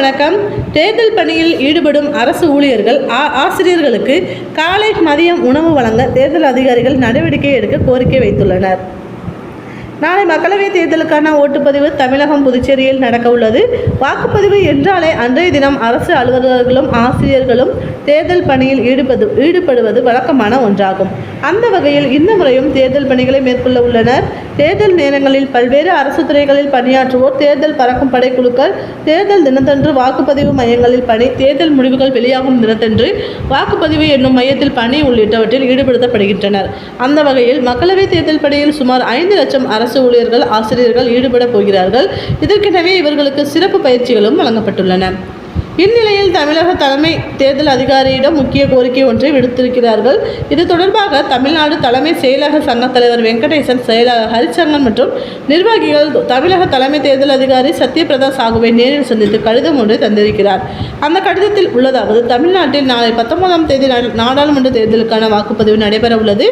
வணக்கம். தேர்தல் பணியில் ஈடுபடும் அரசு ஊழியர்கள், ஆசிரியர்களுக்கு காலை மதியம் உணவு வழங்க தேர்தல் அதிகாரிகள் நடவடிக்கை எடுக்க கோரிக்கை வைத்துள்ளனர். நாளை மக்களவைத் தேர்தலுக்கான ஓட்டுப்பதிவு தமிழகம், புதுச்சேரியில் நடக்க உள்ளது. வாக்குப்பதிவு என்றாலே அன்றைய தினம் அரசு அலுவலர்களும் ஆசிரியர்களும் தேர்தல் பணியில் ஈடுபடுவது வழக்கமான ஒன்றாகும். அந்த வகையில் இந்த முறையும் தேர்தல் பணிகளை மேற்கொள்ள உள்ளனர். தேர்தல் நேரங்களில் பல்வேறு அரசு துறைகளில் பணியாற்றுவோர், தேர்தல் பறக்கும் படைக்குழுக்கள் தேர்தல் தினத்தன்று வாக்குப்பதிவு மையங்களில் பணி, தேர்தல் முடிவுகள் வெளியாகும் தினத்தன்று வாக்குப்பதிவு என்னும் மையத்தில் பணி உள்ளிட்டவற்றில் ஈடுபடுத்தப்படுகின்றனர். அந்த வகையில் மக்களவைத் தேர்தல் பணியில் சுமார் 5 லட்சம் அரசு ஊழியர்கள், ஆசிரியர்கள் ஈடுபட போகிறார்கள். இதற்கெனவே இவர்களுக்கு சிறப்பு பயிற்சிகளும் வழங்கப்பட்டுள்ளன. இந்நிலையில் தமிழக தலைமை தேர்தல் அதிகாரியிடம் முக்கிய கோரிக்கை ஒன்றை விடுத்திருக்கிறார்கள். இது தொடர்பாக தமிழ்நாடு தலைமை செயலக சங்க தலைவர் வெங்கடேசன், செயலாளர் ஹரிச்சங்கன் மற்றும் நிர்வாகிகள் தமிழக தலைமை தேர்தல் அதிகாரி சத்யபிரதா சாகுவை நேரில் சந்தித்து கடிதம் ஒன்றை தந்திருக்கிறார். அந்த கடிதத்தில் உள்ளதாவது: தமிழ்நாட்டில் நாளை 19ஆம் தேதி நாடாளுமன்ற தேர்தலுக்கான வாக்குப்பதிவு நடைபெற உள்ளது.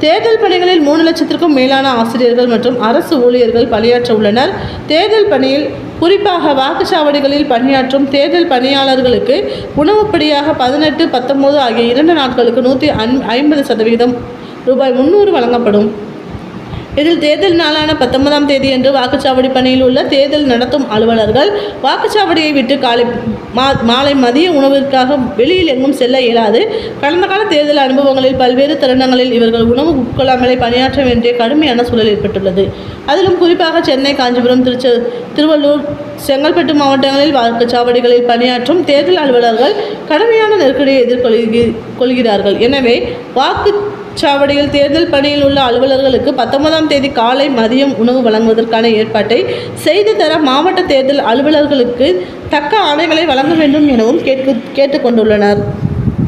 தேர்தல் பணிகளில் 3 லட்சத்திற்கும் மேலான ஆசிரியர்கள் மற்றும் அரசு ஊழியர்கள் பணியாற்ற உள்ளனர். தேர்தல் பணியில் குறிப்பாக வாக்குச்சாவடிகளில் பணியாற்றும் தேர்தல் பணியாளர்களுக்கு உணவுப்படியாக 18, 19 ஆகிய 2 நாட்களுக்கு 150% ரூபாய் 300 வழங்கப்படும். இதில் தேர்தல் நாளான 19ஆம் தேதியன்று வாக்குச்சாவடி பணியில் உள்ள தேர்தல் நடத்தும் அலுவலர்கள் வாக்குச்சாவடியை விட்டு மாலை மதிய உணவிற்காக வெளியில் எங்கும் செல்ல இயலாது. கடந்த கால தேர்தல் அனுபவங்களில் பல்வேறு தருணங்களில் இவர்கள் உணவு உட்கொள்ளாமலே பணியாற்ற வேண்டிய கடுமையான சூழல் ஏற்பட்டுள்ளது. அதிலும் குறிப்பாக சென்னை, காஞ்சிபுரம், திருவள்ளூர், செங்கல்பட்டு மாவட்டங்களில் வாக்குச்சாவடிகளில் பணியாற்றும் தேர்தல் அலுவலர்கள் கடுமையான நெருக்கடியை எதிர்கொள்கிறார்கள். எனவே வாக்குச்சாவடியில் தேர்தல் பணியில் உள்ள அலுவலர்களுக்கு 19ஆம் தேதி காலை மதியம் உணவு வழங்குவதற்கான ஏற்பாட்டை செய்து தர மாவட்ட தேர்தல் அலுவலர்களுக்கு தக்க ஆணைகளை வழங்க வேண்டும் எனவும் கேட்டுக்கொண்டுள்ளனர்.